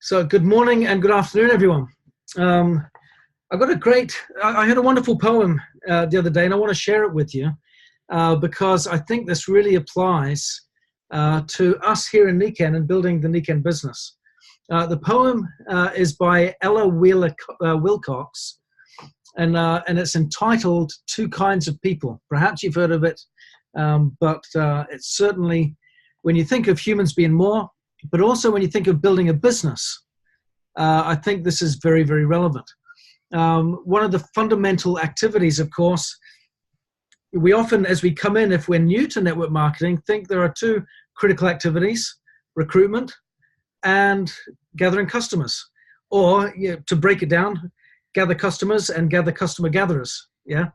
So good morning and good afternoon, everyone. I've got I heard a wonderful poem the other day, and I want to share it with you because I think this really applies to us here in Niken and building the Niken business. The poem is by Ella Wheeler Wilcox, and it's entitled Two Kinds of People. Perhaps you've heard of it, but it's certainly, when you think of humans being more, but also when you think of building a business, I think this is very, very relevant. One of the fundamental activities, of course, we often, as we come in, if we're new to network marketing, think there are two critical activities: recruitment and gathering customers. Or, to break it down, gather customers and gather customer gatherers. Yeah.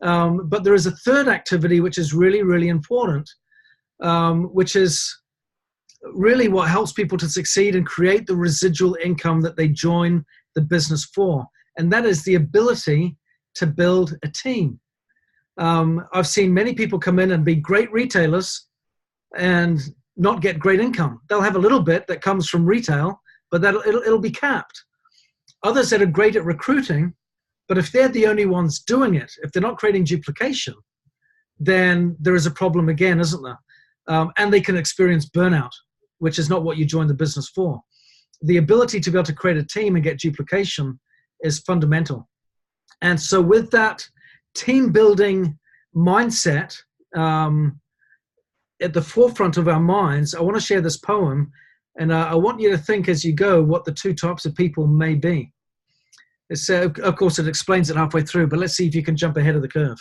But there is a third activity which is really, really important, which is really what helps people to succeed and create the residual income that they join the business for. And that is the ability to build a team. I've seen many people come in and be great retailers and not get great income. They'll have a little bit that comes from retail, but it'll be capped. Others that are great at recruiting, but if they're the only ones doing it, if they're not creating duplication, then there is a problem again, isn't there? And they can experience burnout, which is not what you join the business for. The ability to be able to create a team and get duplication is fundamental. And so with that team building mindset at the forefront of our minds, I want to share this poem, and I want you to think as you go what the two types of people may be. Of course, it explains it halfway through, but let's see if you can jump ahead of the curve.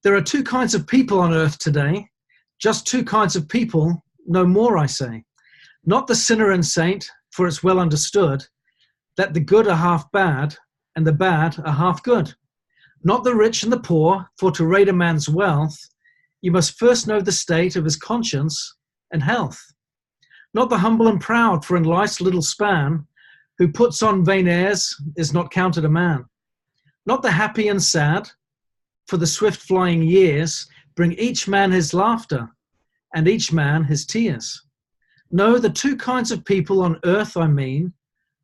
There are two kinds of people on earth today, just two kinds of people, no more, I say. Not the sinner and saint, for it's well understood that the good are half bad and the bad are half good. Not the rich and the poor, for to rate a man's wealth, you must first know the state of his conscience and health. Not the humble and proud, for in life's little span, who puts on vain airs is not counted a man. Not the happy and sad, for the swift flying years bring each man his laughter and each man his tears. No, the two kinds of people on earth, I mean,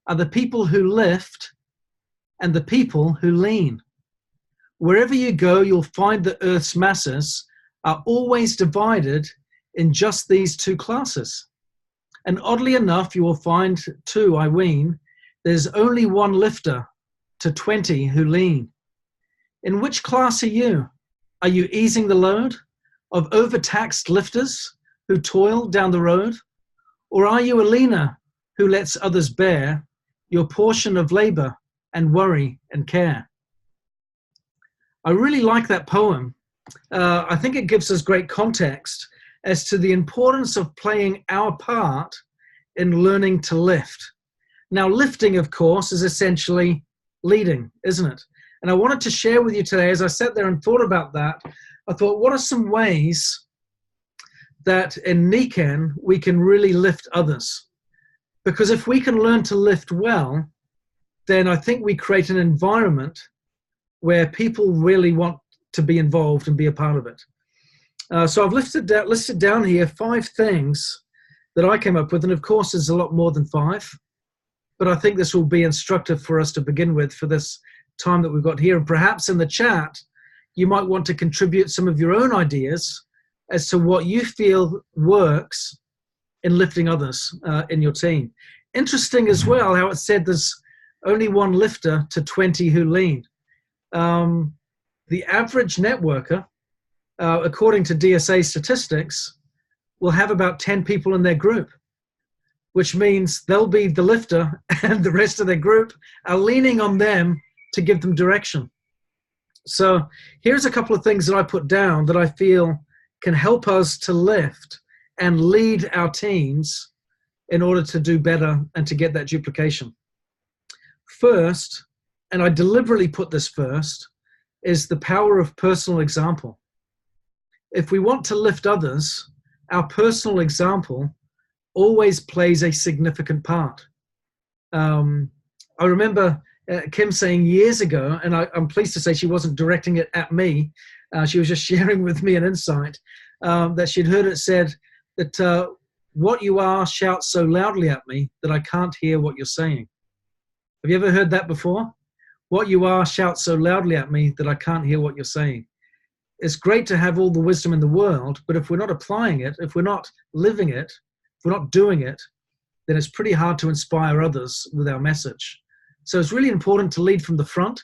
are the people who lift and the people who lean. Wherever you go, you'll find that earth's masses are always divided in just these two classes. And oddly enough, you will find too, I ween, there's only one lifter to 20 who lean. In which class are you? Are you easing the load of overtaxed lifters who toil down the road? Or are you a leaner who lets others bear your portion of labor and worry and care? I really like that poem. I think it gives us great context as to the importance of playing our part in learning to lift. Now, lifting, of course, is essentially leading, isn't it? And I wanted to share with you today, as I sat there and thought about that, I thought, what are some ways that in Niken we can really lift others? Because if we can learn to lift well, then I think we create an environment where people really want to be involved and be a part of it. So I've listed down here 5 things that I came up with, and of course there's a lot more than 5, but I think this will be instructive for us to begin with for this time that we've got here. And perhaps in the chat, you might want to contribute some of your own ideas as to what you feel works in lifting others in your team. Interesting as well how it said there's only one lifter to 20 who lean. The average networker, according to DSA statistics, will have about 10 people in their group, which means they'll be the lifter and the rest of their group are leaning on them to give them direction. So here's a couple of things that I put down that I feel can help us to lift and lead our teams in order to do better and to get that duplication. First, and I deliberately put this first, is the power of personal example. If we want to lift others, our personal example always plays a significant part. I remember Kim saying years ago, and I'm pleased to say she wasn't directing it at me, she was just sharing with me an insight, that she'd heard it said that What you are shouts so loudly at me that I can't hear what you're saying. Have you ever heard that before? What you are shouts so loudly at me that I can't hear what you're saying. It's great to have all the wisdom in the world, but if we're not applying it, if we're not living it, if we're not doing it, then it's pretty hard to inspire others with our message. So it's really important to lead from the front,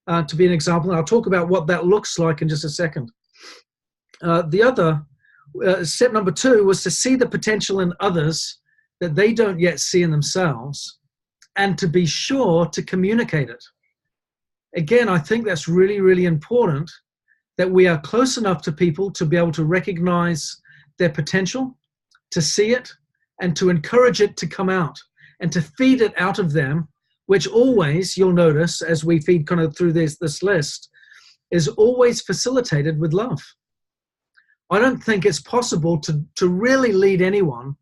to be an example. And I'll talk about what that looks like in just a second. Step number 2 was to see the potential in others that they don't yet see in themselves, and to be sure to communicate it. Again, I think that's really, really important, that we are close enough to people to be able to recognize their potential, to see it, and to encourage it to come out, and to feed it out of them, which always, you'll notice, as we feed kind of through this list, is always facilitated with love. I don't think it's possible to really lead anyone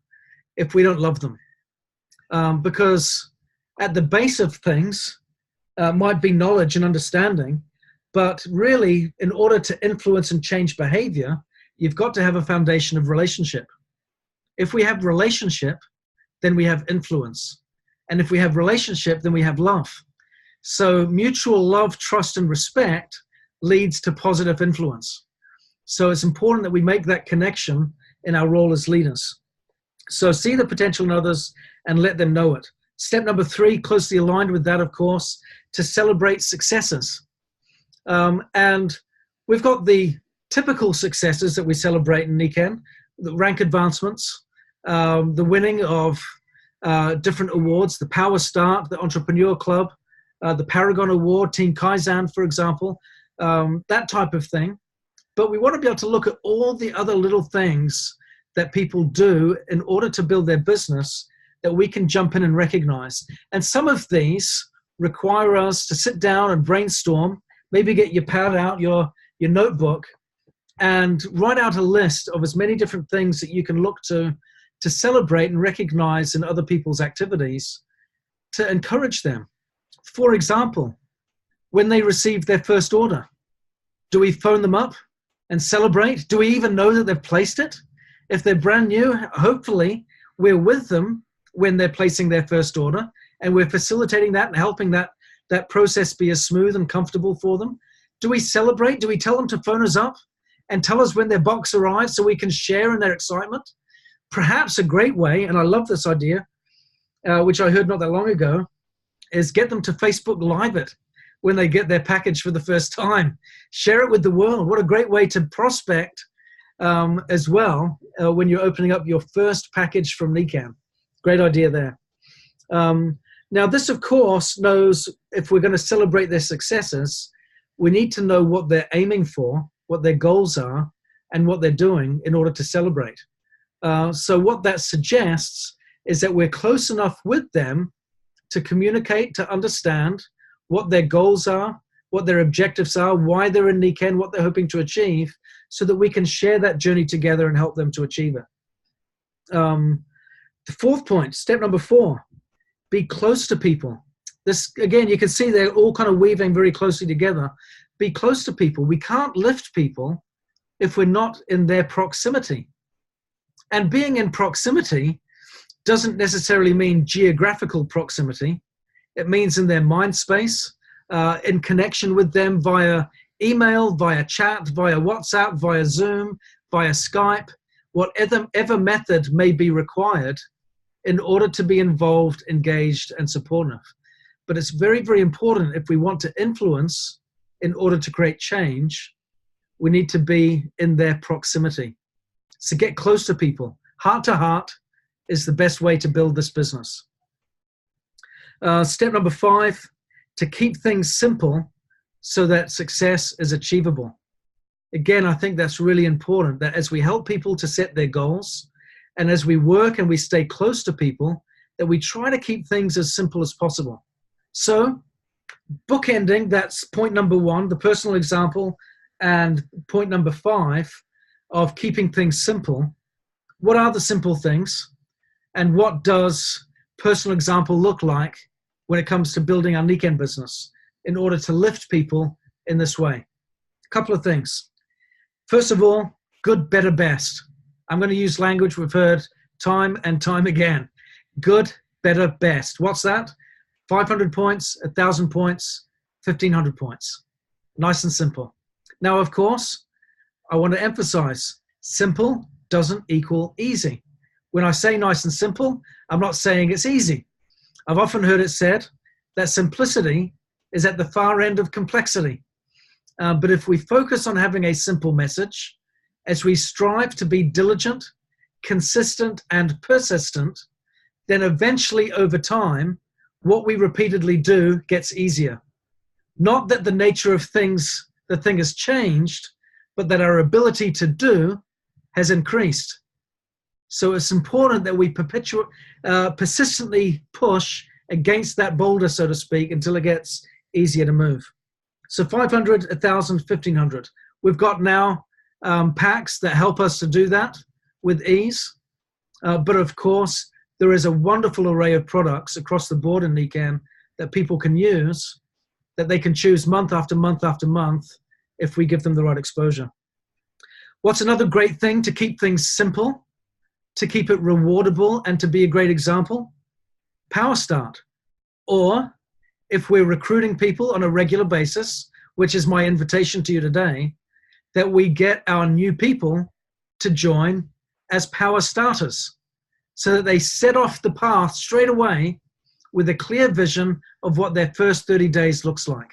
if we don't love them. Because at the base of things might be knowledge and understanding, but really, in order to influence and change behavior, you've got to have a foundation of relationship. If we have relationship, then we have influence. And if we have relationship, then we have love. So mutual love, trust, and respect leads to positive influence. So it's important that we make that connection in our role as leaders. So see the potential in others and let them know it. Step number 3, closely aligned with that, of course, to celebrate successes. And we've got the typical successes that we celebrate in NICAN, the rank advancements, the winning of different awards, the Power Start, the Entrepreneur Club, the Paragon Award, Team Kaizen, for example, that type of thing. But we want to be able to look at all the other little things that people do in order to build their business that we can jump in and recognize. And some of these require us to sit down and brainstorm, maybe get your pad out, your notebook, and write out a list of as many different things that you can look to celebrate and recognize in other people's activities to encourage them. For example, when they receive their first order, do we phone them up and celebrate? Do we even know that they've placed it? If they're brand new, hopefully we're with them when they're placing their first order, and we're facilitating that and helping that process be as smooth and comfortable for them. Do we celebrate? Do we tell them to phone us up and tell us when their box arrives so we can share in their excitement? Perhaps a great way, and I love this idea, which I heard not that long ago, is get them to Facebook Live it when they get their package for the first time. Share it with the world. What a great way to prospect as well when you're opening up your first package from NICAN. Great idea there. Now this, of course, knows if we're going to celebrate their successes, we need to know what they're aiming for, what their goals are, and what they're doing in order to celebrate. So what that suggests is that we're close enough with them to communicate, to understand what their goals are, what their objectives are, why they're in NICAN, what they're hoping to achieve, so that we can share that journey together and help them to achieve it. The 4th point, step number 4, be close to people. This, again, you can see they're all kind of weaving very closely together. Be close to people. We can't lift people if we're not in their proximity. And being in proximity doesn't necessarily mean geographical proximity. It means in their mind space, in connection with them via email, via chat, via WhatsApp, via Zoom, via Skype, whatever method may be required in order to be involved, engaged, and supportive. But it's very, very important if we want to influence in order to create change, we need to be in their proximity. So get close to people. Heart to heart is the best way to build this business. Step number 5, to keep things simple so that success is achievable. Again, I think that's really important, that as we help people to set their goals, and as we work and we stay close to people, that we try to keep things as simple as possible. So bookending, that's point number 1, the personal example, and point number 5 of keeping things simple. What are the simple things? And what does personal example look like when it comes to building our NICAN business in order to lift people in this way? A couple of things. First of all, good, better, best. I'm going to use language we've heard time and time again. Good, better, best. What's that? 500 points, 1,000 points, 1,500 points. Nice and simple. Now, of course, I want to emphasize, simple doesn't equal easy. When I say nice and simple, I'm not saying it's easy. I've often heard it said that simplicity is at the far end of complexity. But if we focus on having a simple message, as we strive to be diligent, consistent, and persistent, then eventually over time, what we repeatedly do gets easier. Not that the nature of things, the thing has changed, but that our ability to do has increased. So it's important that we persistently push against that boulder, so to speak, until it gets easier to move. So 500, 1,000, 1,500. We've got now packs that help us to do that with ease. But of course, there is a wonderful array of products across the board in Nikan that people can use, that they can choose month after month after month if we give them the right exposure. What's another great thing to keep things simple, to keep it rewardable, and to be a great example? Power Start. Or if we're recruiting people on a regular basis, which is my invitation to you today, that we get our new people to join as power starters so that they set off the path straight away with a clear vision of what their first 30 days looks like.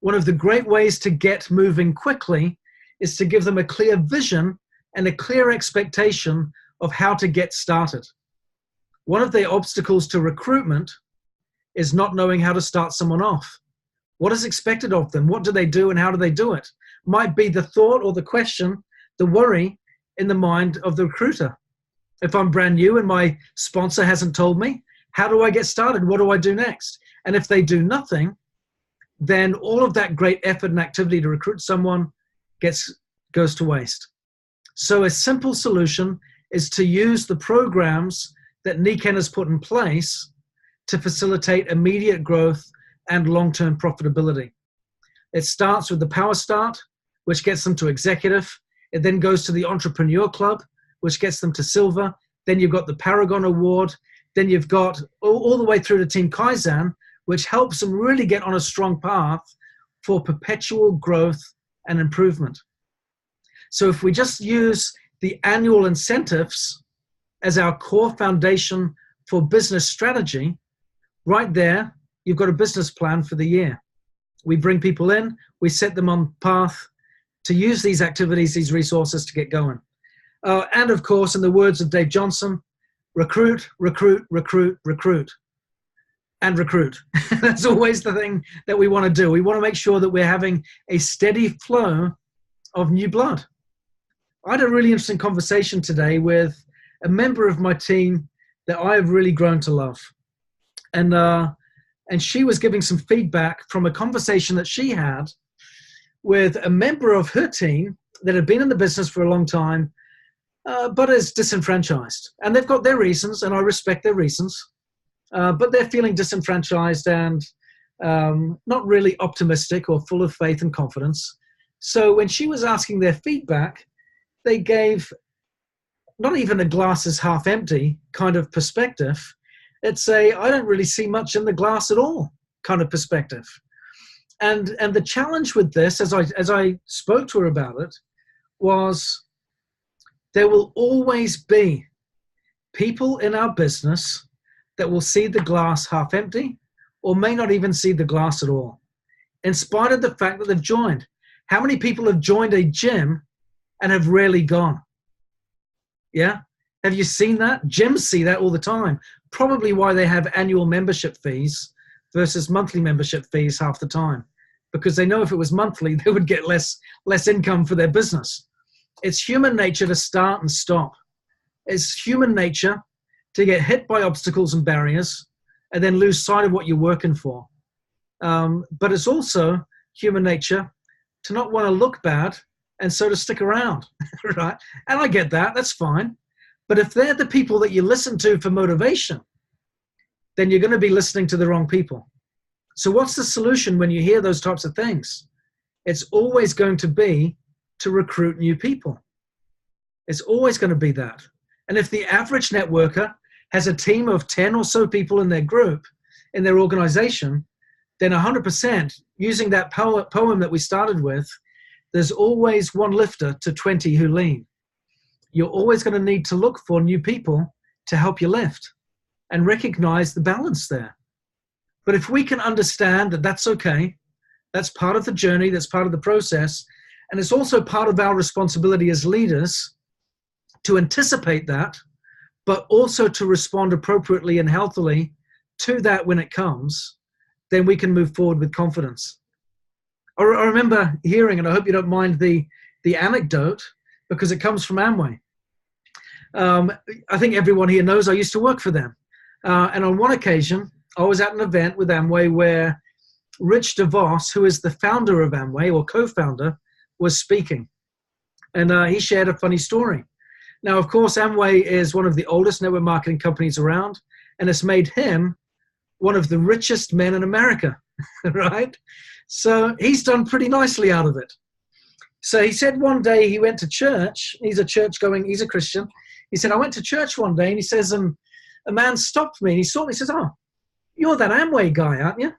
One of the great ways to get moving quickly is to give them a clear vision and a clear expectation of how to get started. One of the obstacles to recruitment is not knowing how to start someone off. What is expected of them? What do they do and how do they do it? Might be the thought or the question, the worry in the mind of the recruiter. If I'm brand new and my sponsor hasn't told me, how do I get started? What do I do next? And if they do nothing, then all of that great effort and activity to recruit someone goes to waste. So a simple solution is to use the programs that Nikan has put in place to facilitate immediate growth and long-term profitability. It starts with the Power Start, which gets them to executive. It then goes to the Entrepreneur Club, which gets them to silver. Then you've got the Paragon Award. Then you've got all the way through to Team Kaizen, which helps them really get on a strong path for perpetual growth and improvement. So if we just use the annual incentives as our core foundation for business strategy, right there, you've got a business plan for the year. We bring people in, we set them on path to use these activities, these resources to get going. And of course, in the words of Dave Johnson, recruit, recruit, recruit, recruit, and recruit. That's always the thing that we want to do. We want to make sure that we're having a steady flow of new blood. I had a really interesting conversation today with a member of my team that I have really grown to love. And she was giving some feedback from a conversation that she had with a member of her team that had been in the business for a long time, but is disenfranchised. And they've got their reasons, and I respect their reasons, but they're feeling disenfranchised and not really optimistic or full of faith and confidence. So when she was asking their feedback, they gave not even a glass is half empty kind of perspective. It's a, I don't really see much in the glass at all kind of perspective. And the challenge with this, as I spoke to her about it, was there will always be people in our business that will see the glass half empty or may not even see the glass at all, in spite of the fact that they've joined. How many people have joined a gym and have rarely gone? Yeah? Have you seen that? Gyms see that all the time. Probably why they have annual membership fees versus monthly membership fees half the time, because they know if it was monthly, they would get less income for their business. It's human nature to start and stop. It's human nature to get hit by obstacles and barriers and then lose sight of what you're working for. But it's also human nature to not want to look bad and so to stick around, right? And I get that, that's fine. But if they're the people that you listen to for motivation, then you're going to be listening to the wrong people. So what's the solution when you hear those types of things? It's always going to be to recruit new people. It's always going to be that. And if the average networker has a team of 10 or so people in their group, in their organization, then 100%, using that poem that we started with, there's always one lifter to 20 who lean. You're always going to need to look for new people to help you lift and recognize the balance there. But if we can understand that that's okay, that's part of the journey, that's part of the process, and it's also part of our responsibility as leaders to anticipate that, but also to respond appropriately and healthily to that when it comes, then we can move forward with confidence. I remember hearing, and I hope you don't mind the anecdote, because it comes from Amway. I think everyone here knows I used to work for them. And on one occasion, I was at an event with Amway where Rich DeVos, who is the founder of Amway, or co-founder, was speaking. And he shared a funny story. Now, of course, Amway is one of the oldest network marketing companies around, and it's made him one of the richest men in America, right? So he's done pretty nicely out of it. So he said one day he went to church. He's a Christian. He said, I went to church one day, and he says, a man stopped me, and he saw me. He says, oh, you're that Amway guy, aren't you?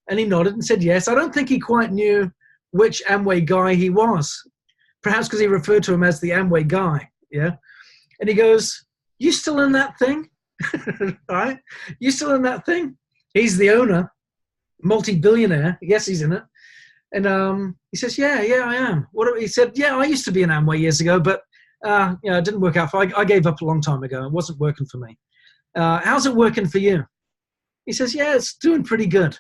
And he nodded and said, yes. I don't think he quite knew which Amway guy he was, perhaps because he referred to him as the Amway guy, yeah? And he goes, you still in that thing? Right? You still in that thing? He's the owner, multi-billionaire. Yes, he's in it. And he says, yeah, I am. He said, yeah, I used to be in Amway years ago, but it didn't work out. I gave up a long time ago. It wasn't working for me. How's it working for you? He says, yeah, it's doing pretty good.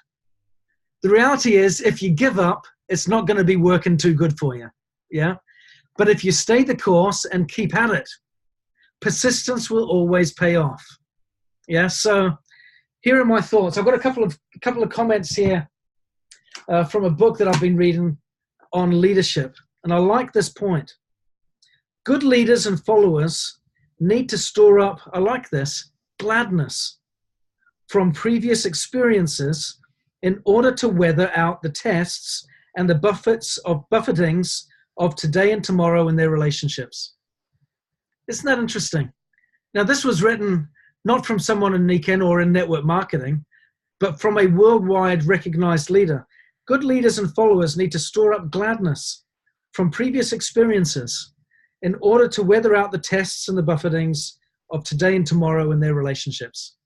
The reality is, if you give up, it's not going to be working too good for you. Yeah. But if you stay the course and keep at it, persistence will always pay off. Yeah. So here are my thoughts. I've got a couple of comments here from a book that I've been reading on leadership. And I like this point. Good leaders and followers need to store up, I like this, gladness from previous experiences in order to weather out the tests and the buffetings of today and tomorrow in their relationships. Isn't that interesting? Now, this was written not from someone in Niken or in network marketing, but from a worldwide recognized leader. Good leaders and followers need to store up gladness from previous experiences in order to weather out the tests and the buffetings of today and tomorrow in their relationships.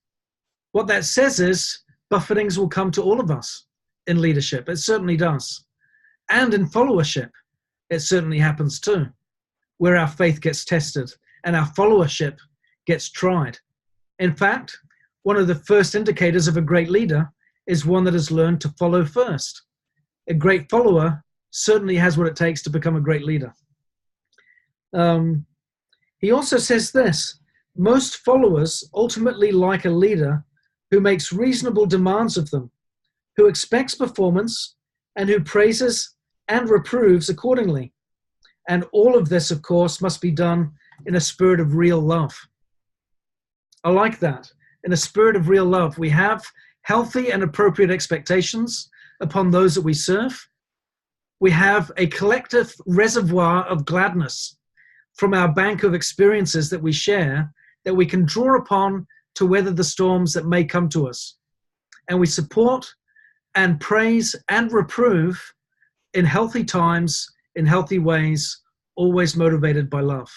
What that says is buffetings will come to all of us in leadership. It certainly does. And in followership, it certainly happens too, where our faith gets tested and our followership gets tried. In fact, one of the first indicators of a great leader is one that has learned to follow first. A great follower certainly has what it takes to become a great leader. He also says this: most followers ultimately like a leader who makes reasonable demands of them, who expects performance, and who praises and reproves accordingly. And all of this, of course, must be done in a spirit of real love. I like that. In a spirit of real love, we have healthy and appropriate expectations upon those that we serve. We have a collective reservoir of gladness from our bank of experiences that we share, that we can draw upon to weather the storms that may come to us. And we support and praise and reprove in healthy times, in healthy ways, always motivated by love.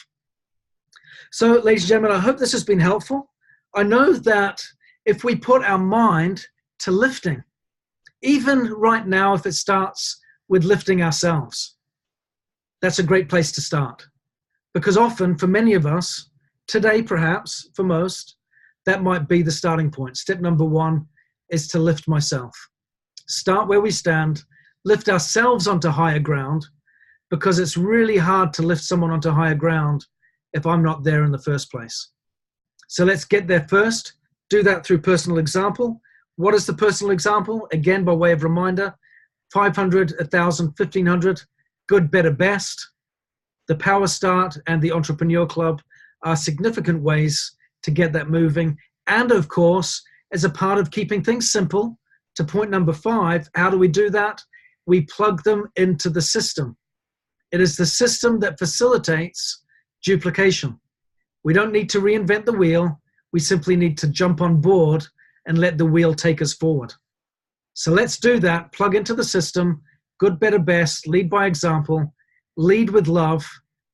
So, ladies and gentlemen, I hope this has been helpful. I know that if we put our mind to lifting, even right now, if it starts with lifting ourselves, that's a great place to start. Because often, for many of us, today perhaps, for most, that might be the starting point. Step number one is to lift myself. Start where we stand, lift ourselves onto higher ground, because it's really hard to lift someone onto higher ground if I'm not there in the first place. So let's get there first. Do that through personal example. What is the personal example? Again, by way of reminder, 500, 1,000, 1,500, good, better, best. The Power Start and the Entrepreneur Club are significant ways to get that moving. And of course, as a part of keeping things simple, to point number 5, how do we do that? We plug them into the system. It is the system that facilitates duplication. We don't need to reinvent the wheel. We simply need to jump on board and let the wheel take us forward. So let's do that. Plug into the system, good, better, best, lead by example, lead with love,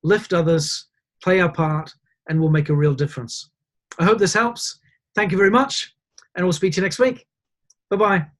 lift others, play our part, and we'll make a real difference. I hope this helps. Thank you very much, and we'll speak to you next week. Bye-bye.